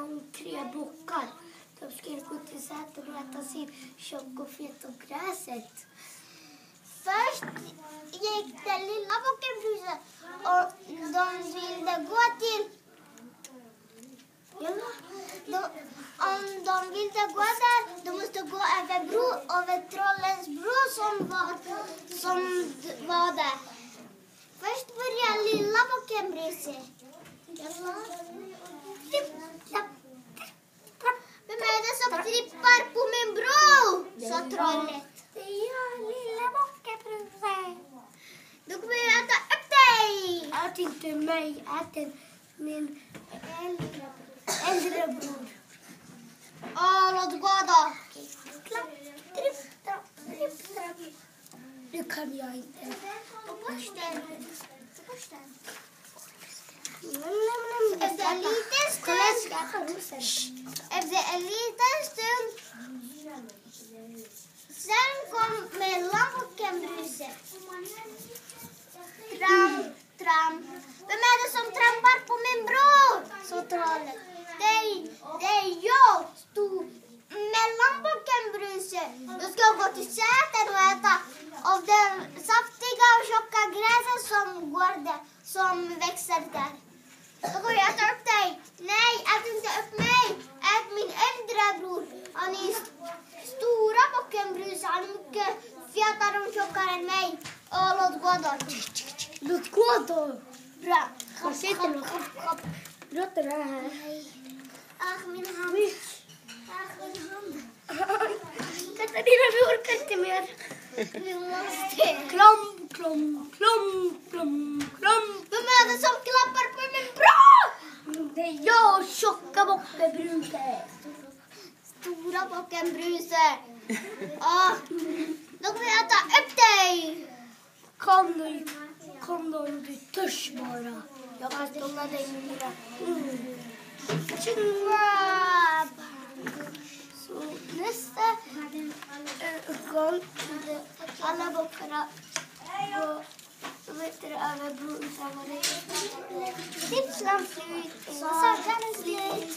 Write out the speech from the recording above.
om 3 bockar. De skulle gå till säten och äta sin tjock och fet och gräset. Först gick den lilla bocken Bruse och de ville gå till... Om de ville gå där, de måste gå över trollens bro som var där. Först började lilla bocken Bruse. Vem är det som trippar på min bro? Sa trollet. Det är jag, lilla bocken Bruse. Då kommer jag äta upp dig. Ät inte mig, ät min äldre bror. Låt gå då. Tripp, trapp, tripp, trapp. Det kan jag inte. Efter en liten stund sen kom mellanbocken Bruse. Tramp. Vem är det som trampar på min bro? Så trollet. Det är jag, mellanbocken Bruse. Jag ska gå till säten och äta av den saftiga och tjocka gräset som växer där. Då går jag äta upp dig. Nej, ät inte upp mig. Ät min äldre bror. Han är stora bocken Bruse. Han är mycket fetare och tjockare än mig. Låt gå då. Låt gå då. Bra. Kanske inte låter det här. Min hand. Min hand. Katarina, vi orkar inte mer. Vi måste. Klomp, klomp, klomp, klomp, klomp. Vem är det som klappar på min bra? Det är jag, tjocka bocken Bruse. Stora bocken Bruse. Då kommer jag äta upp dig. Kom då om du törs bara. Jag kan stånga dig med mina Så nästa gång alla bockarna går över bron så var det tipsland slut. Så sagan är slut.